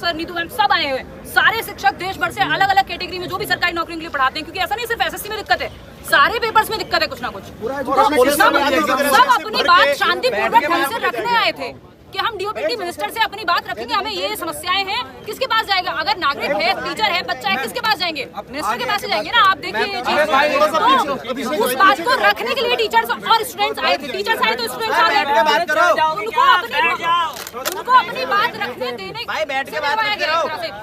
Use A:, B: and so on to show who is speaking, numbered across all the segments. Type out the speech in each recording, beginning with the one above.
A: Sir, Neetu ma'am सब आए हुए। सारे शिक्षक देश भर से अलग अलग कैटेगरी में जो भी सरकारी नौकरी के लिए पढ़ाते हैं, क्योंकि ऐसा नहीं सिर्फ एसएससी में दिक्कत है, सारे पेपर्स में दिक्कत है कुछ ना कुछ। सब अपनी बात शांतिपूर्वक ढंग से रखने आए थे कि हम डीओपीटी मिनिस्टर से अपनी बात रखेंगे, हमें ये समस्याएं हैं। किसके पास जाएगा? अगर नागरिक है, टीचर है, बच्चा है, किसके पास जाएंगे? मिनिस्टर के पास जाएंगे ना। आप देखिए ये चीज, तो उस बात को रखने के लिए टीचर्स और स्टूडेंट्स आए थे। टीचर्स आए तो स्टूडेंट्स आ गए, उनको अपनी बात रखने देने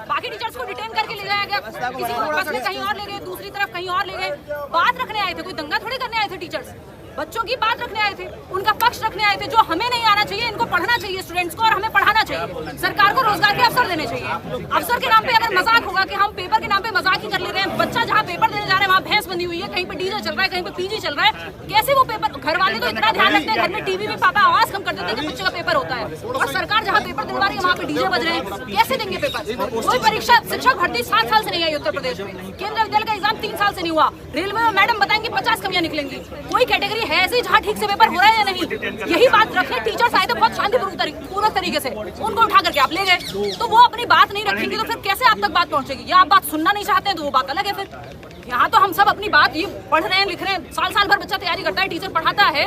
A: बाकी टीचर्स को डिटेन करके ले जाया गया, किसी बस में कहीं और ले गए, दूसरी तरफ कहीं और ले गए। बात रखने आए थे, कोई दंगा थोड़ी करने आए थे। टीचर्स बच्चों की बात रखने आए थे, उनका पक्ष रखने आए थे। जो हमें नहीं आना चाहिए, इनको पढ़ना चाहिए स्टूडेंट्स को, और हमें पढ़ाना चाहिए। सरकार को रोजगार के अवसर देने चाहिए। अवसर के नाम पे अगर मजाक होगा कि हम पेपर के नाम पे मजाक ही कर ले रहे हैं, बच्चा जहाँ पेपर देने जा रहा है वहाँ भैंस बंधी हुई है, कहीं पे डीजे चल रहा है, कहीं पे पीजी चल रहा है, कैसे वो पेपर? घर वाले तो इतना ध्यान रखते हैं, घर में टीवी में पापा आवाज कम कर देते हैं कि बच्चे का पेपर होता है, और सरकार जहाँ पेपर दिलवा रही है वहाँ पे डीजे बज रहे हैं। कैसे देंगे पेपर? कोई परीक्षा शिक्षक भर्ती 7 साल से नहीं आई उत्तर प्रदेश में। केंद्रीय विद्यालय का एग्जाम 3 साल से नहीं हुआ। रेलवे में मैडम बताएंगे 50 कमियां निकलेंगी। कोई कैटेगरी है ऐसी जहाँ ठीक पेपर हो रहा है या नहीं, यही बात रखने टीचर्स आए थे बहुत शांतिपूर्वक तरीके से। उनको उठा करके आप ले गए, तो वो अपनी बात नहीं रखेंगे तो फिर कैसे आप तक बात पहुंचेगी? या आप बात सुनना नहीं चाहते हैं तो वो बात अलग है। फिर यहाँ तो हम सब अपनी बात ये पढ़ रहे हैं, लिख रहे हैं, साल भर बच्चा तैयारी करता है, टीचर पढ़ाता है,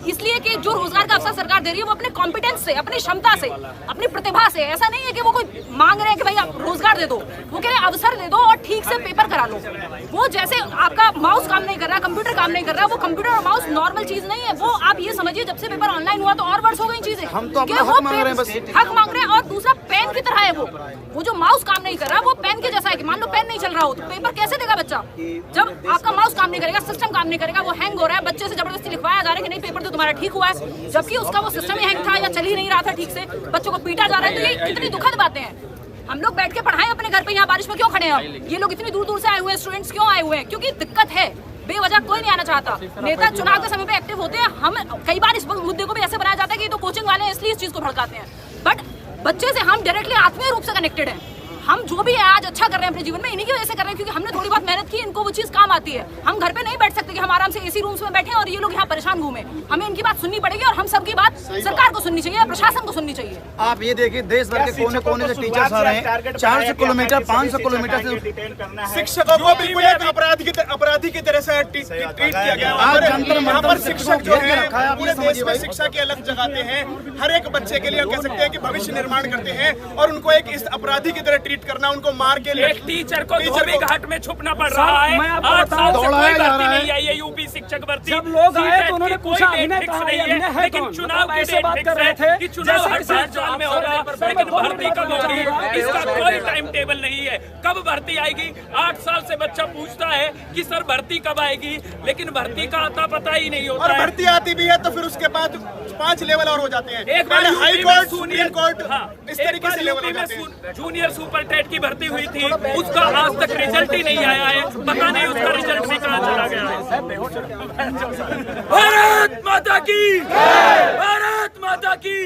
A: इसलिए कि जो रोजगार का अवसर सरकार दे रही है वो अपने कॉम्पिटेंस से, अपनी क्षमता से, अपनी प्रतिभा से। ऐसा नहीं है कि वो कोई मांग रहे हैं कि भाई आप रोजगार दे दो, वो कह रहे हैं अवसर दे दो और ठीक से पेपर करा लो। वो जैसे आपका माउस काम नहीं कर रहा, कंप्यूटर काम नहीं कर रहा, वो कंप्यूटर और माउस नॉर्मल चीज नहीं है। वो आप ये समझिए जब से पेपर ऑनलाइन हुआ तो और वर्ष हो गई चीजें, हक मांग रहे हैं। और दूसरा पेन की तरह है वो जो माउस काम नहीं कर रहा वो पेन के जैसा है कि मान लो पेन नहीं चल रहा हो तो पेपर कैसे देगा बच्चा? जब आपका माउस काम नहीं करेगा, सिस्टम काम नहीं करेगा, वो हैंग हो रहा है, बच्चे से जबरदस्ती लिखवाया जा रहा है कि नहीं पेपर तो तुम्हारा ठीक हुआ है, जबकि उसका वो सिस्टम ही हैंग था या चल ही नहीं रहा था ठीक से, बच्चों को पीटा जा रहा है। तो ये कितनी दुखद बातें हैं। हम लोग बैठ के पढ़ाएं अपने घर पे, यहाँ बारिश में क्यों खड़े हैं? ये लोग इतनी दूर से आए हुए हैं, स्टूडेंट्स क्यों आए हुए हैं? क्योंकि दिक्कत है, बेवजह कोई नहीं आना चाहता। नेता चुनाव के समय पे एक्टिव होते हैं। हम कई बार इस मुद्दे को भी ऐसे बनाया जाता है कि तो कोचिंग वाले हैं इसलिए इस चीज को भड़काते हैं, बट बच्चे से हम डायरेक्टली आत्मीय रूप से कनेक्टेड हैं। हम जो भी है आज अच्छा कर रहे हैं अपने जीवन में इन्हीं की वजह से कर रहे हैं, क्योंकि हमने थोड़ी बहुत मेहनत की, इनको वो चीज काम आती है। हम घर पे नहीं बैठ सकते कि हम आराम से एसी रूम्स में बैठे और ये लोग यहाँ परेशान घूमे। हमें इनकी बात सुननी पड़ेगी और हम सबकी बात सरकार को सुननी चाहिए, प्रशासन को सुननी चाहिए।
B: आप ये देखिए देश भर के कोने कोने से टीचर्स आ रहे हैं, 400 किलोमीटर 500 किलोमीटर से
C: शिक्षकों को बिल्कुल एक अपराधी की तरह से ट्रीट किया गया। यहाँ पर शिक्षक जो है पूरे देश में शिक्षा की अलग जगाते हैं, हर एक बच्चे के लिए कह सकते हैं कि भविष्य निर्माण करते हैं, और उनको एक इस अपराधी की तरह ट्रीट करना, उनको मार के
D: एक टीचर को धोबी घाट में छुपना पड़ रहा है। 8 साल से कोई भर्ती नहीं आई है, यूपी शिक्षक भर्ती।
E: जब लोग आए तो उन्होंने पूछा फिक्स नहीं है,
D: लेकिन चुनाव की डेट फिक्स है कि चुनाव हर साल में होगा, लेकिन भर्ती कब होगी इसका कोई टाइम टेबल नहीं है। कब भर्ती आएगी? 8 साल से बच्चा पूछता है कि सर भर्ती कब आएगी, लेकिन भर्ती का आता पता ही नहीं होता है।
C: भर्ती आती भी है तो फिर उसके बाद 5 लेवल और हो जाते हैं।
D: एक बार
C: हाई कोर्ट, सुप्रीम कोर्ट, इस तरीके से लेवल हो जाते हैं।
D: जूनियर सुपर टेट की भर्ती हुई थी, उसका आज तक रिजल्ट ही नहीं आया है, पता नहीं उसका रिजल्ट भी कहाँ चला गया है। भारत माता की, भारत माता की।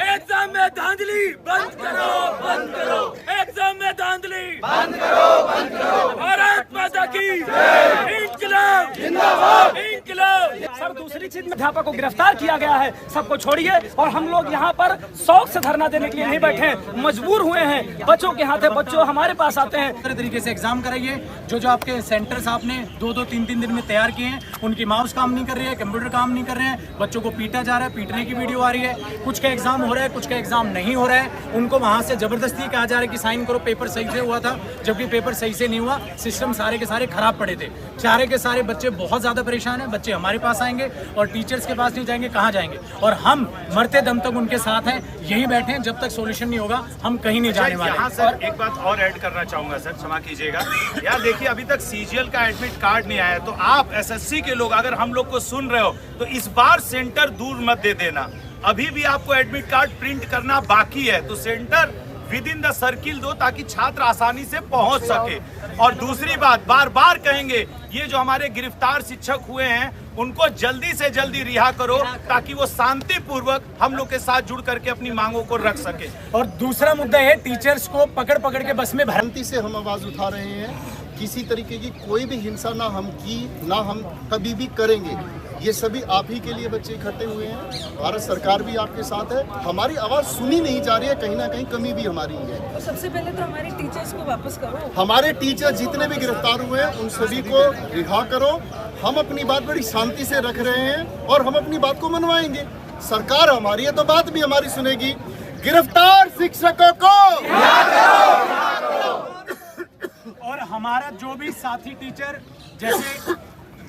D: एग्जाम में धांधली बंद करो, बंद करो, एग्जाम में धांधली बंद करो, बंद करो। भारत माता की इंकलाब जिंदाबाद, इंकलाब।
E: सर दूसरी चीज में अध्यापक को गिरफ्तार किया गया है, सबको छोड़िए। और हम लोग यहाँ पर शौक से धरना देने के लिए नहीं बैठे हैं, मजबूर हुए हैं। बच्चों के हाथ है, बच्चों हमारे पास आते हैं।
F: तरह तरीके से एग्जाम कराइए। जो आपके सेंटर्स आपने 2-2, 3-3 दिन में तैयार किए हैं, उनकी माउस काम नहीं कर रही है, कंप्यूटर काम नहीं कर रहे हैं, बच्चों को पीटा जा रहा है, पीटने की वीडियो आ रही है। कुछ का एग्जाम हो रहा है, कुछ का एग्जाम नहीं हो रहा है। उनको वहां से जबरदस्ती कहा जा रहा है कि साइन करो, पेपर सही से हुआ था, जबकि पेपर सही से नहीं हुआ। सिस्टम सारे के सारे खराब पड़े थे। सारे के सारे बच्चे बहुत ज्यादा परेशान हैं। बच्चे हमारे पास आएंगे और टीचर्स के पास नहीं जाएंगे, कहाँ जाएंगे? और हम मरते दम तक उनके साथ हैं, यही बैठे हैं। जब तक सोल्यूशन नहीं होगा हम कहीं नहीं जाने वाले।
G: यहाँ सर एक बात और ऐड करना चाहूंगा सर, क्षमा कीजिएगा यार। देखिए अभी तक सीजीएल का एडमिट कार्ड नहीं आया, तो आप एसएससी के लोग अगर हम लोग को सुन रहे हो तो इस बार सेंटर दूर मत दे देना। अभी भी आपको एडमिट कार्ड प्रिंट करना बाकी है, तो centre with in the circle दो ताकि छात्र आसानी से पहुंच सके। और दूसरी बात बार बार कहेंगे, ये जो हमारे गिरफ्तार शिक्षक हुए हैं उनको जल्दी से जल्दी रिहा करो ताकि वो शांतिपूर्वक हम लोग के साथ जुड़ करके अपनी मांगों को रख सके।
F: और दूसरा मुद्दा है टीचर्स को पकड़ पकड़ के बस में
H: भ्रांति से हम आवाज उठा रहे हैं। किसी तरीके की कोई भी हिंसा ना हम कभी भी करेंगे। ये सभी आप ही के लिए बच्चे इकट्ठे हुए हैं। भारत सरकार भी आपके साथ है। हमारी आवाज़ सुनी नहीं जा रही है, कहीं ना कहीं कमी भी हमारी ही है।
I: तो सबसे पहले तो हमारे टीचर्स को वापस करो।
H: हमारे टीचर जितने भी गिरफ्तार हुए हैं उन सभी को रिहा करो। हम अपनी बात बड़ी शांति से रख रहे हैं और हम अपनी बात को मनवाएंगे। सरकार हमारी है तो बात भी हमारी सुनेगी। गिरफ्तार शिक्षकों को
F: और हमारा जो भी साथी टीचर जैसे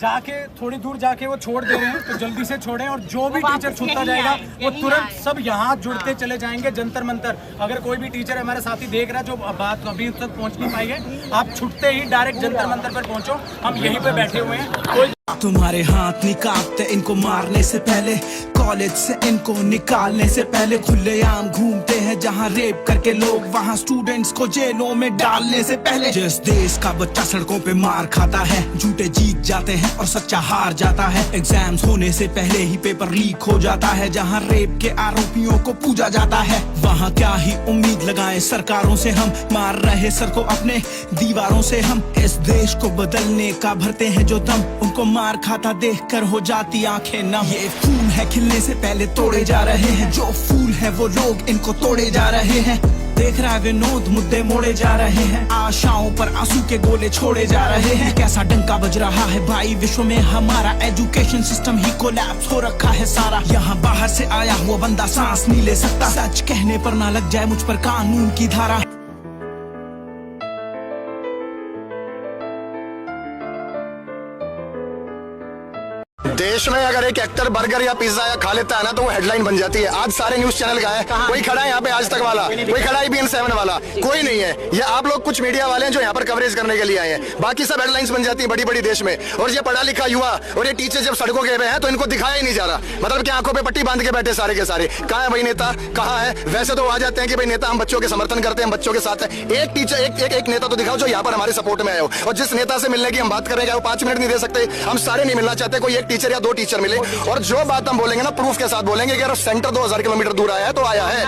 F: जाके थोड़ी दूर जाके वो छोड़ दे रहे हैं तो जल्दी से छोड़ें, और जो भी टीचर छूटता जाएगा वो तुरंत सब यहाँ जुड़ते चले जाएंगे जंतर मंतर। अगर कोई भी टीचर हमारे साथी देख रहा है जो बात अभी तक पहुँच नहीं पाई है, आप छुटते ही डायरेक्ट जंतर मंतर पर पहुँचो। हम यहीं पे बैठे हुए हैं। कोई
J: तुम्हारे हाथ नहीं कांपते इनको मारने से पहले, कॉलेज से इनको निकालने से पहले। खुलेआम घूमते हैं जहां रेप करके लोग, वहां स्टूडेंट्स को जेलों में डालने से पहले। जिस देश का बच्चा सड़कों पे मार खाता है, झूठे जीत जाते हैं और सच्चा हार जाता है। एग्जाम्स होने से पहले ही पेपर लीक हो जाता है, जहां रेप के आरोपियों को पूजा जाता है। वहां क्या ही उम्मीद लगाएं सरकारों से हम, मार रहे सर को अपने दीवारों से हम। इस देश को बदलने का भरते हैं जो दम, उनको मार खाता देखकर हो जाती आंखें नम। ये फूल है खिलने से पहले तोड़े जा रहे हैं, जो फूल है वो लोग इनको तोड़े जा रहे हैं। देख रहा है विनोद मुद्दे मोड़े जा रहे हैं, आशाओं पर आंसू के गोले छोड़े जा रहे हैं। कैसा डंका बज रहा है भाई विश्व में, हमारा एजुकेशन सिस्टम ही कोलैप्स हो रखा है सारा। यहाँ बाहर से आया हुआ बंदा सांस नहीं ले सकता, सच कहने पर ना लग जाए मुझ पर कानून की धारा।
K: देश में अगर एक एक्टर बर्गर या पिज्जा या खा लेता है ना तो वो हेडलाइन बन जाती है। आज सारे न्यूज चैनल का है, कोई खड़ा है यहाँ पे आज तक वाला, कोई खड़ा है IBN7 वाला, कोई नहीं है। ये आप लोग कुछ मीडिया वाले हैं जो यहाँ पर कवरेज करने के लिए आए हैं, बाकी सब हेडलाइंस बन जाती है बड़ी बड़ी देश में। और ये पढ़ा लिखा युवा और ये टीचर जब सड़कों के हैं तो इनको दिखाया ही नहीं जा रहा, मतलब कि आंखों पे पट्टी बांध के बैठे सारे के सारे। कहाँ है भाई नेता, कहाँ है? वैसे तो आ जाते हैं कि भाई नेता हम बच्चों के समर्थन करते हैं, बच्चों के साथ है। एक टीचर एक नेता तो दिखाओ जो यहाँ पर हमारे सपोर्ट में आए हो। और जिस नेता से मिलने की हम बात कर रहे हैं वो 5 मिनट नहीं दे सकते, हम सारे नहीं मिलना चाहते, कोई एक टीचर या 2 टीचर मिले। और जो बात हम बोलेंगे ना प्रूफ के साथ बोलेंगे कि अगर सेंटर 2000 किलोमीटर दूर आया है तो आया है।